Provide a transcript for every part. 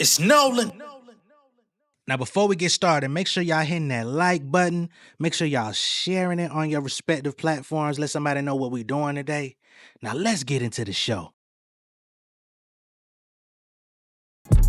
It's Nolan. Now, before we get started, make sure y'all hitting that like button. Make sure y'all sharing it on your respective platforms. Let somebody know what we're doing today. Now, let's get into the show.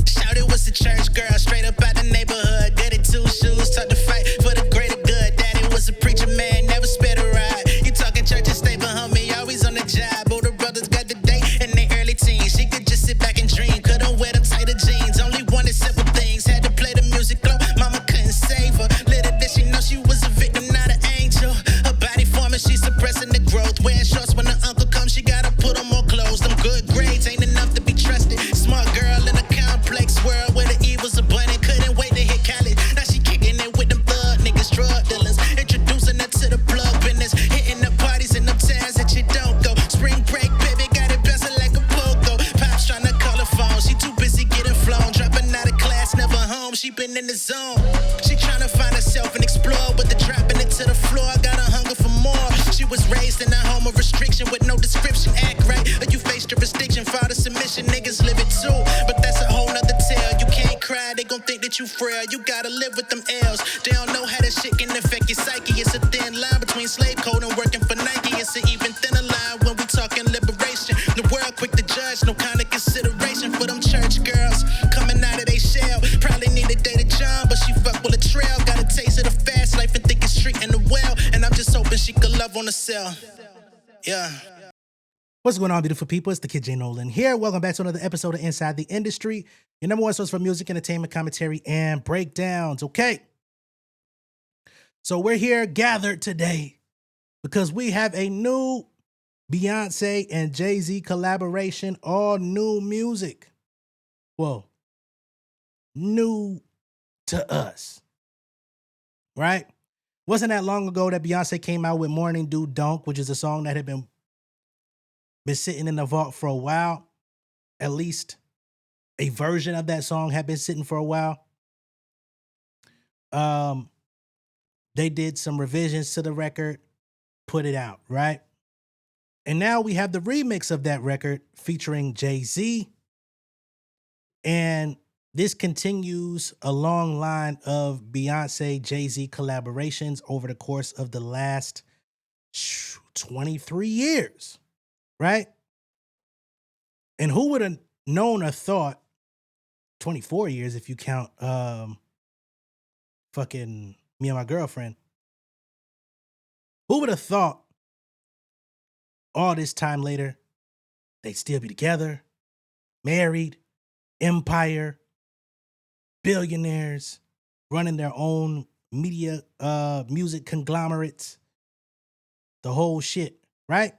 Shouted was the church girl, straight up out the neighborhood. Good at two shoes, taught to fight for the greater good. Daddy was a preacher man, never spared a ride. You talking church and stable, homie, always on the job. Older brothers got the date in their early teens. She could just sit back and dream, couldn't wear them tighter jeans. Only wanted simple things, had to play the music low. Mama couldn't save her. Little did she know she was a victim, not an angel. Her body forming, she's suppressing the growth. Wearing shorts when the uncle comes, she gotta put on more clothes. Them good grades ain't enough to be trusted. Smart girl in a complex world where the evil's abundant. Couldn't wait to hit college. Now she kicking it with them thug niggas, drug dealers. Introducing her to the plug business. Hitting the parties in them towns that you don't go. Spring break, baby, got it bouncing like a pogo. Pops trying to call her phone. She too busy getting flown. Dropping out of class, never home. She been in the zone. She trying to find herself and explore. But the dropping it to the floor, got a hunger for more. She was raised in a home of restriction with no description. Act right, or you face jurisdiction. Father submission, niggas live it too. But that's a whole nother tale. You can't cry, they gon' think that you frail. You gotta live with them L's. They don't know how that shit can affect your psyche. It's a thin line between slave code and working for Nike. It's an even thinner line when we talking liberation. The world quick to judge, no kind of consideration for them church girls coming out of they shell. Probably need a day to John, but she fuck with a trail. Got a taste of the fast life and think it's street in the well. And I'm just hoping she could love on herself. Yeah. What's going on, beautiful people? It's the kid J Nolan here. Welcome back to another episode of Inside the Industry, your number one source for music, entertainment, commentary, and breakdowns. Okay. So we're here gathered today because we have a new Beyonce and Jay-Z collaboration, all new music. Well, new to us, right? Wasn't that long ago that Beyonce came out with Morning Dew Donk, which is a song that had been sitting in the vault for a while. At least a version of that song had been sitting for a while. They did some revisions to the record, put it out, right? And now we have the remix of that record featuring Jay-Z. And this continues a long line of Beyonce, Jay-Z collaborations over the course of the last 23 years, right? And who would have known or thought 24 years if you count fucking Me and My Girlfriend. Who would have thought all this time later they'd still be together, married, empire, billionaires, running their own media, music conglomerates, the whole shit, right?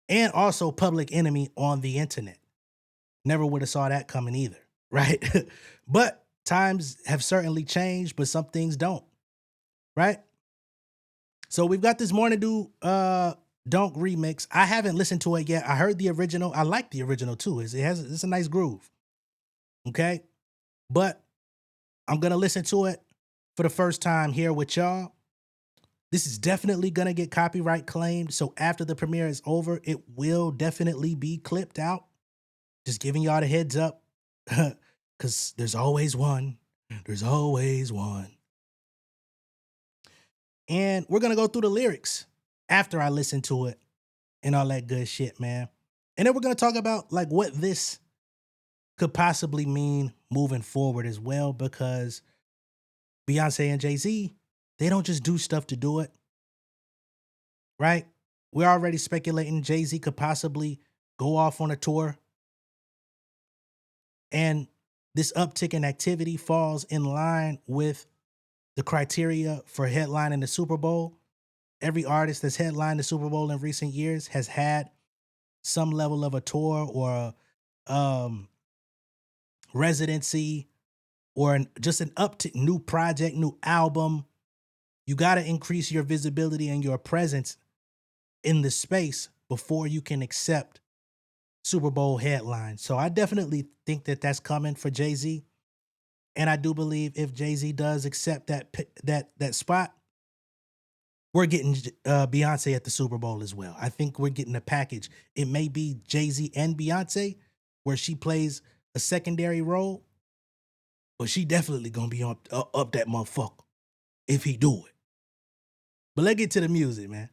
And also Public Enemy on the internet. Never would have saw that coming either, right? But times have certainly changed, but some things don't, right? So we've got this Morning Dew Donk remix. I haven't listened to it yet. I heard the original. I like the original too. It's a nice groove, okay? But I'm gonna listen to it for the first time here with y'all. This is definitely gonna get copyright claimed. So after the premiere is over, it will definitely be clipped out. Just giving y'all the heads up. Because there's always one. There's always one. And we're gonna go through the lyrics after I listen to it and all that good shit, man. And then we're gonna talk about like what this could possibly mean moving forward as well, because Beyonce and Jay-Z, they don't just do stuff to do it, right? We're already speculating Jay-Z could possibly go off on a tour. And this uptick in activity falls in line with the criteria for headlining the Super Bowl. Every artist that's headlined the Super Bowl in recent years has had some level of a tour or residency or just an uptick, new project, new album. You got to increase your visibility and your presence in the space before you can accept Super Bowl headlines. So I definitely think that that's coming for Jay-Z. And I do believe if Jay-Z does accept that spot, we're getting Beyonce at the Super Bowl as well. I think we're getting a package. It may be Jay-Z and Beyonce, where she plays a secondary role, But she definitely gonna be up that motherfucker if he do it. But let's get to the music, man.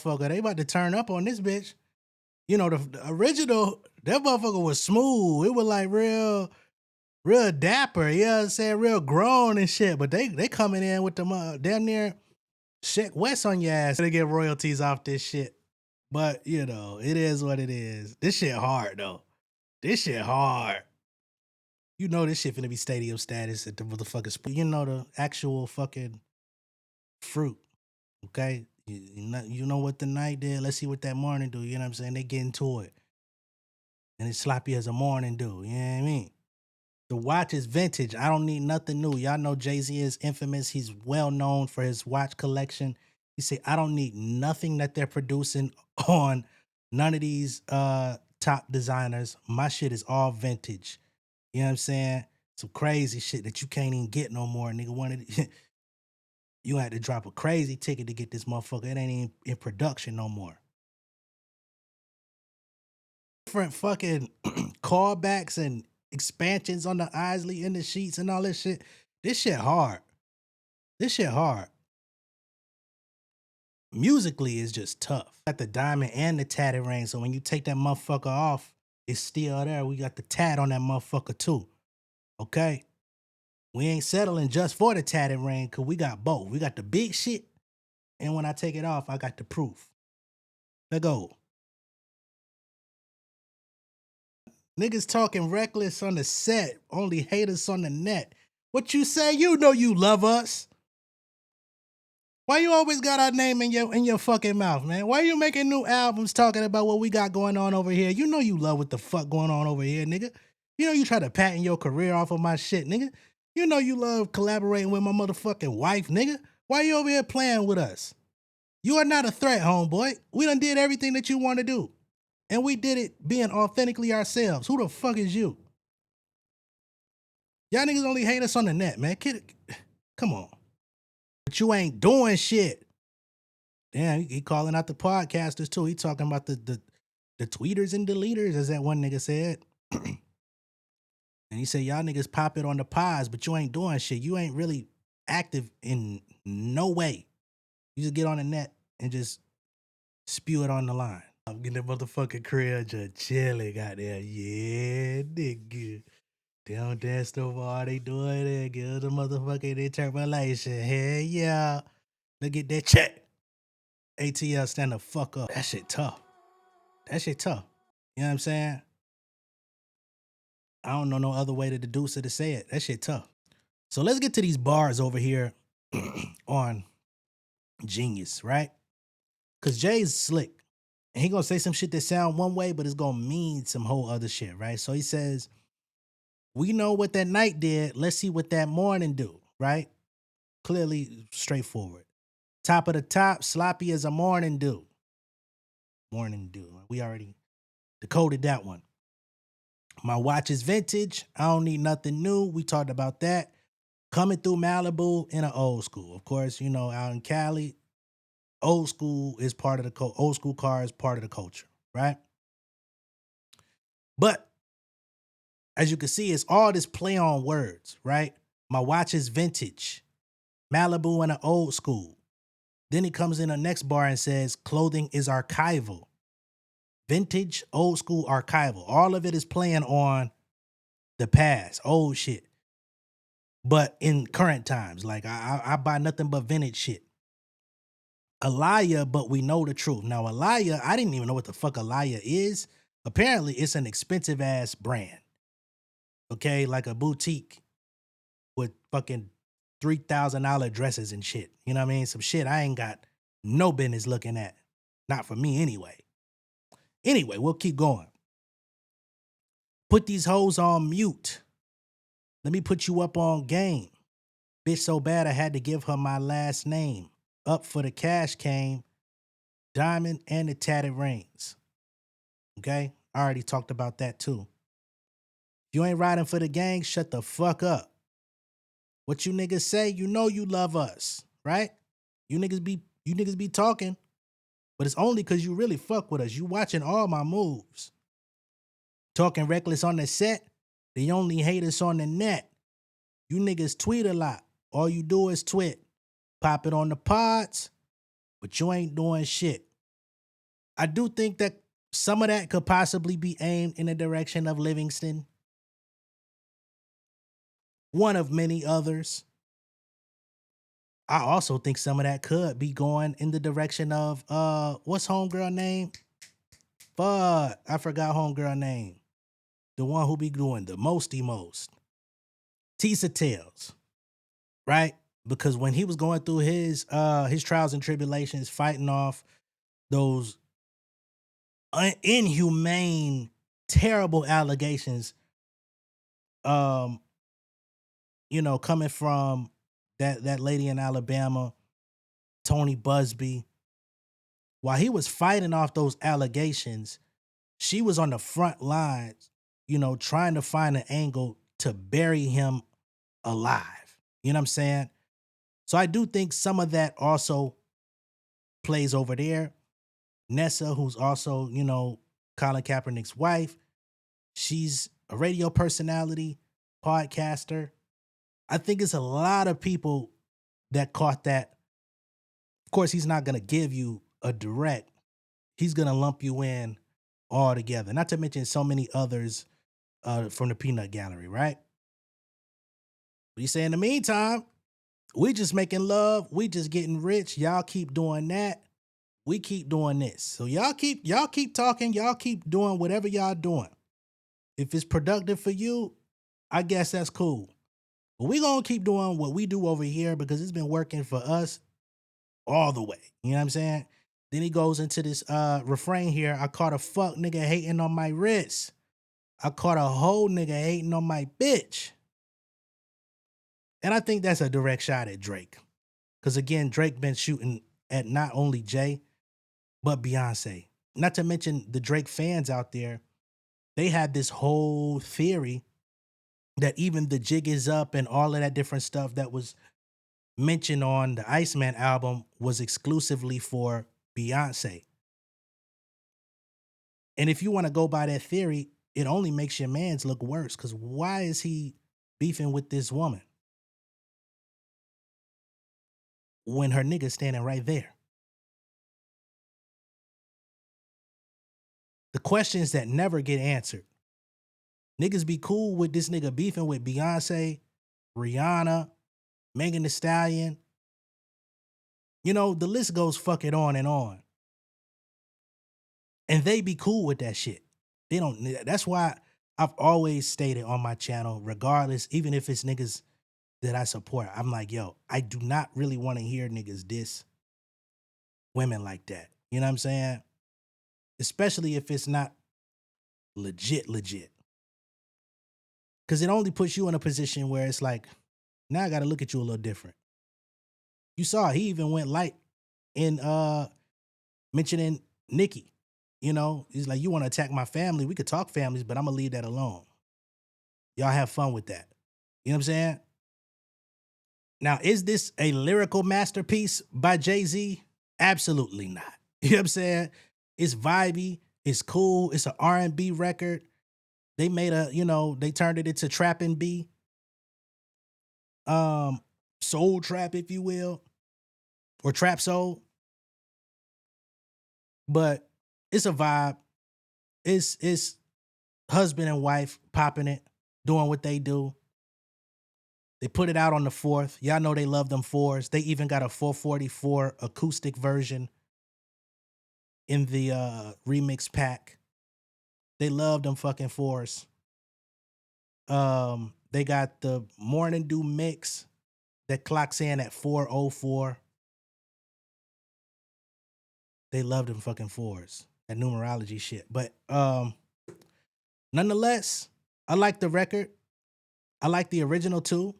Fucker, they about to turn up on this bitch. You know, the original, that motherfucker was smooth. It was like real dapper, you know what I'm saying? Real grown and shit. But they coming in with the damn near shit West on your ass. They get royalties off this shit. But, you know, it is what it is. This shit hard, though. This shit hard. You know this shit finna be stadium status at the motherfucking, you know, the actual fucking fruit, okay? You know what the night did? Let's see what that morning do, you know what I'm saying? They get into it. And it's sloppy as a morning do, you know what I mean? The watch is vintage. I don't need nothing new. Y'all know Jay-Z is infamous. He's well known for his watch collection. He said, I don't need nothing that they're producing on none of these top designers. My shit is all vintage. You know what I'm saying? Some crazy shit that you can't even get no more. Nigga you had to drop a crazy ticket to get this motherfucker. It ain't even in production no more. Different fucking callbacks and expansions on the Isley in the sheets and all this shit. This shit hard. This shit hard. Musically, it's just tough. Got the diamond and the tatted ring. So when you take that motherfucker off, it's still there. We got the tat on that motherfucker too. Okay? We ain't settling just for the tatted ring because we got both. We got the big shit. And when I take it off, I got the proof. Let go. Niggas talking reckless on the set, only haters on the net. What you say? You know you love us. Why you always got our name in your fucking mouth, man? Why you making new albums talking about what we got going on over here? You know you love what the fuck going on over here, nigga. You know you try to patent your career off of my shit, nigga. You know you love collaborating with my motherfucking wife, nigga. Why you over here playing with us? You are not a threat, homeboy. We done did everything that you want to do. And we did it being authentically ourselves. Who the fuck is you? Y'all niggas only hate us on the net, man. Come on. But you ain't doing shit. Damn, he calling out the podcasters too. He talking about the tweeters and deleters, as that one nigga said. And he said, y'all niggas pop it on the pods, but you ain't doing shit. You ain't really active in no way. You just get on the net and just spew it on the line. I'm getting the motherfucking crib just chilling, goddamn. Yeah, nigga. They don't dance no more. They doing it. Give the motherfucking interpolation. Hell yeah. Look at that check. ATL, stand the fuck up. That shit tough. That shit tough. You know what I'm saying? I don't know no other way to deduce it to say it. That shit tough. So let's get to these bars over here on Genius, right? Because Jay's slick. And he gonna say some shit that sound one way, but it's gonna mean some whole other shit, right? So he says, we know what that night did. Let's see what that morning do, right? Clearly straightforward. Top of the top, sloppy as a morning dew. Morning dew. We already decoded that one. My watch is vintage. I don't need nothing new. We talked about that. Coming through Malibu in an old school. Of course, you know, out in Cali, old school is part of the old school car is part of the culture, right? But as you can see, it's all this play on words, right? My watch is vintage. Malibu in an old school. Then he comes in the next bar and says, clothing is archival. Vintage, old school, archival. All of it is playing on the past, old shit. But in current times, like I buy nothing but vintage shit. Alaya, but we know the truth. Now, Alaya, I didn't even know what the fuck Alaya is. Apparently, it's an expensive ass brand. Okay, like a boutique with fucking $3,000 dresses and shit. You know what I mean? Some shit I ain't got no business looking at. Not for me anyway. Anyway, we'll keep going. Put these hoes on mute. Let me put you up on game. Bitch so bad I had to give her my last name. Up for the cash came. Diamond and the tatted rings. Okay? I already talked about that too. If you ain't riding for the gang, shut the fuck up. What you niggas say, you know you love us, right? You niggas be talking, but it's only because you really fuck with us. You watching all my moves. Talking reckless on the set, They only hate us on the net. You niggas tweet a lot. All you do is twit. Pop it on the pods, but you ain't doing shit. I do think that some of that could possibly be aimed in the direction of Livingston. One of many others. I also think some of that could be going in the direction of what's homegirl name? Fuck, I forgot homegirl name. The one who be doing the mosty most. Tisa Tales. Right? Because when he was going through his trials and tribulations, fighting off those inhumane, terrible allegations, coming from that lady in Alabama, Tony Busby. While he was fighting off those allegations, she was on the front lines, trying to find an angle to bury him alive. You know what I'm saying? So I do think some of that also plays over there. Nessa, who's also, Colin Kaepernick's wife, she's a radio personality, podcaster. I think it's a lot of people that caught that. Of course, he's not going to give you a direct. He's going to lump you in all together. Not to mention so many others from the peanut gallery, right? But you say in the meantime, we just making love. We just getting rich. Y'all keep doing that. We keep doing this. So y'all keep talking. Y'all keep doing whatever y'all doing. If it's productive for you, I guess that's cool. But we gonna keep doing what we do over here because it's been working for us all the way. You know what I'm saying? Then he goes into this refrain here. I caught a fuck nigga hating on my wrist. I caught a whole nigga hating on my bitch. And I think that's a direct shot at Drake. Because again, Drake been shooting at not only Jay, but Beyonce. Not to mention the Drake fans out there, they had this whole theory that even the Jig Is Up and all of that different stuff that was mentioned on the Iceman album was exclusively for Beyonce. And if you want to go by that theory, it only makes your mans look worse. Because why is he beefing with this woman when her nigga's standing right there? The questions that never get answered. Niggas be cool with this nigga beefing with Beyonce, Rihanna, Megan Thee Stallion. The list goes fucking on and on. And they be cool with that shit. They don't. That's why I've always stated on my channel, regardless, even if it's niggas that I support, I'm like, yo, I do not really want to hear niggas diss women like that. You know what I'm saying? Especially if it's not legit. Because it only puts you in a position where it's like, now I got to look at you a little different. You saw he even went light in mentioning Nicki. He's like, you want to attack my family? We could talk families, but I'm going to leave that alone. Y'all have fun with that. You know what I'm saying? Now, is this a lyrical masterpiece by Jay-Z? Absolutely not. You know what I'm saying? It's vibey. It's cool. It's an R&B record. They made they turned it into trap and B. Soul trap, if you will. Or trap soul. But it's a vibe. It's husband and wife popping it, doing what they do. They put it out on the 4th. Y'all know they love them 4s. They even got a 444 acoustic version in the remix pack. They love them fucking 4s. They got the Morning Dew mix that clocks in at 404. They love them fucking 4s. That numerology shit. But nonetheless, I like the record. I like the original too.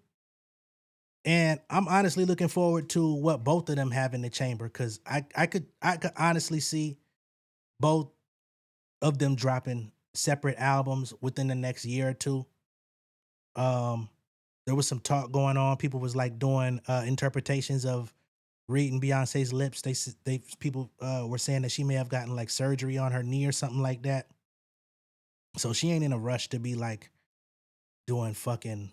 And I'm honestly looking forward to what both of them have in the chamber, because I could honestly see both of them dropping separate albums within the next year or two. There was some talk going on. People was like doing interpretations of reading Beyonce's lips. People were saying that she may have gotten like surgery on her knee or something like that. So she ain't in a rush to be like doing fucking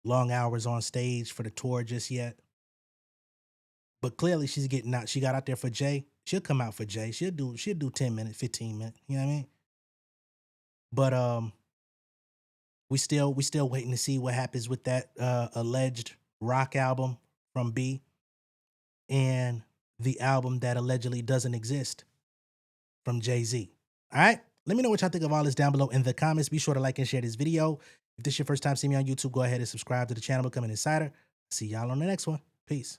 long hours on stage for the tour just yet. But clearly she's getting out. She got out there for Jay. She'll come out for Jay. She'll do 10 minutes, 15 minutes. You know what I mean? But we still waiting to see what happens with that alleged rock album from B and the album that allegedly doesn't exist from Jay-Z. All right? Let me know what y'all think of all this down below in the comments. Be sure to like and share this video. If this is your first time seeing me on YouTube, go ahead and subscribe to the channel, become an insider. See y'all on the next one. Peace.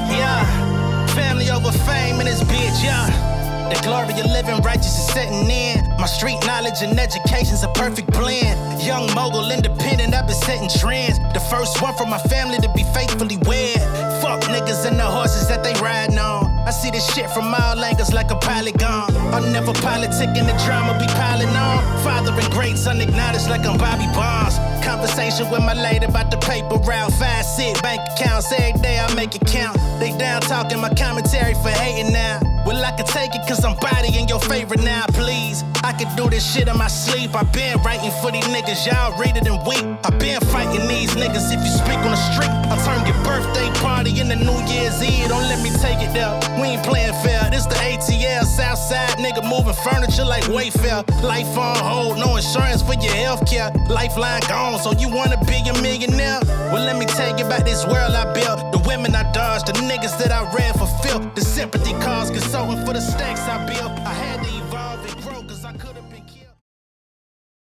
Yeah, family over fame in this bitch, yeah. The glory of living righteous is setting in. My street knowledge and education's a perfect blend. Young mogul, independent, I've been setting trends. The first one from my family to be faithfully wed. Fuck niggas and the horses that they riding on. I see this shit from all angles like a polygon. I'm never politicking, the drama be piling on. Father and great son acknowledged like I'm Bobby Bonds. Conversation with my lady about the paper route. 5 sit bank accounts, every day I make it count. They down talking my commentary for hating now. Well, I can take it cause I'm bodying your favorite now, please. I can do this shit in my sleep. I been writing for these niggas, y'all read it and weep. I been fighting these niggas if you speak on the street. I'll turn your birthday party into New Year's Eve. Don't let me take it there. We ain't playing fair. This the ATL, Southside nigga moving furniture like Wayfair. Life on hold, no insurance for your healthcare. Lifeline gone, so you wanna be a millionaire? Well, let me tell you about this world I built. The women I dodged, the niggas that I read for filth. The sympathy cause consulting for the stacks I built.